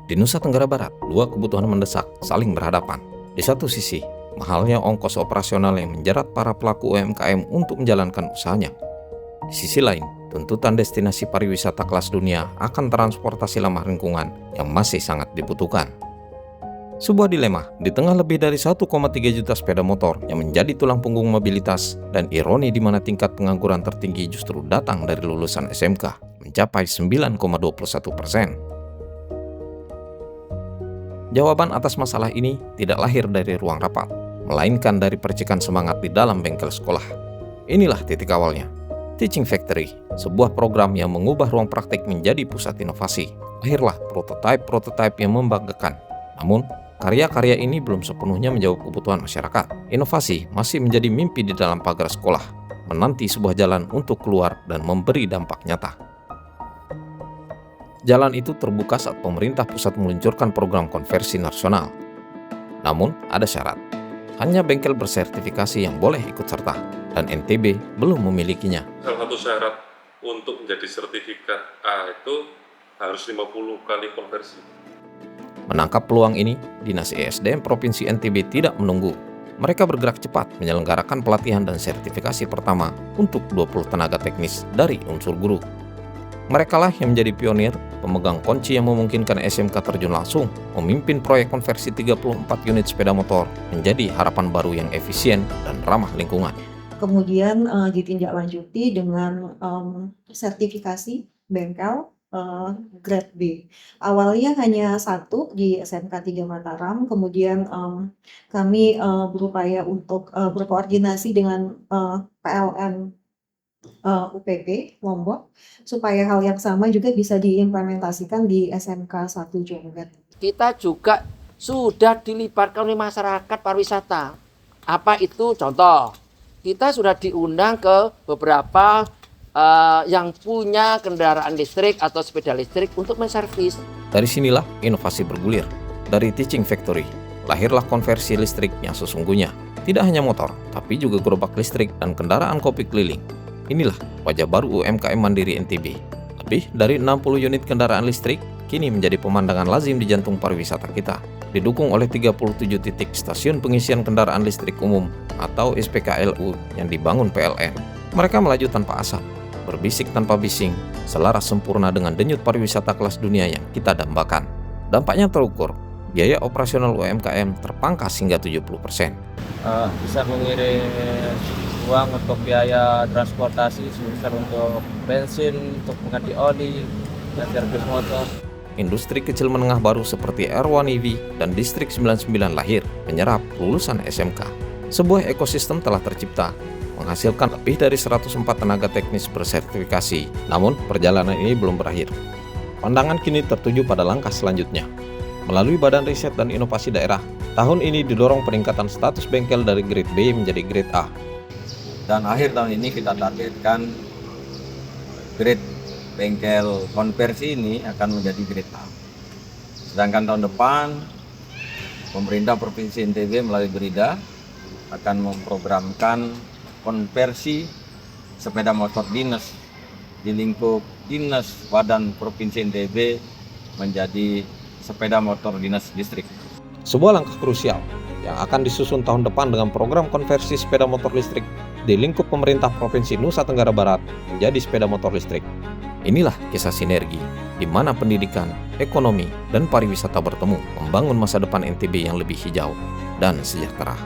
Di Nusa Tenggara Barat, dua kebutuhan mendesak saling berhadapan. Di satu sisi, mahalnya ongkos operasional yang menjerat para pelaku UMKM untuk menjalankan usahanya. Di sisi lain, tuntutan destinasi pariwisata kelas dunia akan transportasi ramah lingkungan yang masih sangat dibutuhkan. Sebuah dilema di tengah lebih dari 1,3 juta sepeda motor yang menjadi tulang punggung mobilitas, dan ironi di mana tingkat pengangguran tertinggi justru datang dari lulusan SMK mencapai 9,21%. Jawaban atas masalah ini tidak lahir dari ruang rapat, melainkan dari percikan semangat di dalam bengkel sekolah. Inilah titik awalnya. Teaching Factory, sebuah program yang mengubah ruang praktik menjadi pusat inovasi. Lahirlah prototipe yang membanggakan. Namun, karya-karya ini belum sepenuhnya menjawab kebutuhan masyarakat. Inovasi masih menjadi mimpi di dalam pagar sekolah, menanti sebuah jalan untuk keluar dan memberi dampak nyata. Jalan itu terbuka saat pemerintah pusat meluncurkan program konversi nasional. Namun, ada syarat. Hanya bengkel bersertifikasi yang boleh ikut serta, dan NTB belum memilikinya. Salah satu syarat untuk menjadi sertifikat A itu harus 50 kali konversi. Menangkap peluang ini, Dinas ESDM Provinsi NTB tidak menunggu. Mereka bergerak cepat menyelenggarakan pelatihan dan sertifikasi pertama untuk 20 tenaga teknis dari unsur guru. Merekalah yang menjadi pionir, pemegang kunci yang memungkinkan SMK terjun langsung memimpin proyek konversi 34 unit sepeda motor menjadi harapan baru yang efisien dan ramah lingkungan. Kemudian ditindaklanjuti dengan sertifikasi bengkel grade B. Awalnya hanya satu di SMK 3 Mataram, kemudian kami berupaya untuk berkoordinasi dengan PLN UPB Lombok supaya hal yang sama juga bisa diimplementasikan di SMK 1 Jombang. Kita juga sudah dilibatkan oleh masyarakat pariwisata. Apa itu? Contoh, kita sudah diundang ke beberapa yang punya kendaraan listrik atau sepeda listrik untuk menservis. Dari sinilah inovasi bergulir. Dari Teaching Factory, lahirlah konversi listrik yang sesungguhnya. Tidak hanya motor, tapi juga gerobak listrik dan kendaraan kopi keliling. Inilah wajah baru UMKM Mandiri NTB. Lebih dari 60 unit kendaraan listrik kini menjadi pemandangan lazim di jantung pariwisata kita. Didukung oleh 37 titik stasiun pengisian kendaraan listrik umum atau SPKLU yang dibangun PLN. Mereka melaju tanpa asap, berbisik tanpa bising, selaras sempurna dengan denyut pariwisata kelas dunia yang kita dambakan. Dampaknya terukur, biaya operasional UMKM terpangkas hingga 70%. Bisa mengirim uang untuk biaya transportasi, sebesar untuk bensin, untuk mengganti oli, dan servis motor. Industri kecil menengah baru seperti R1 EV dan Distrik 99 lahir, menyerap lulusan SMK. Sebuah ekosistem telah tercipta, menghasilkan lebih dari 104 tenaga teknis bersertifikasi. Namun, perjalanan ini belum berakhir. Pandangan kini tertuju pada langkah selanjutnya. Melalui Badan Riset dan Inovasi Daerah, tahun ini didorong peningkatan status bengkel dari grade B menjadi grade A. Dan akhir tahun ini kita targetkan grade bengkel konversi ini akan menjadi grade A. Sedangkan tahun depan, pemerintah Provinsi NTB melalui Berida akan memprogramkan konversi sepeda motor dinas di lingkup Dinas Badan Provinsi NTB menjadi sepeda motor dinas listrik. Sebuah langkah krusial yang akan disusun tahun depan dengan program konversi sepeda motor listrik di lingkup pemerintah Provinsi Nusa Tenggara Barat menjadi sepeda motor listrik. Inilah kisah sinergi di mana pendidikan, ekonomi, dan pariwisata bertemu membangun masa depan NTB yang lebih hijau dan sejahtera.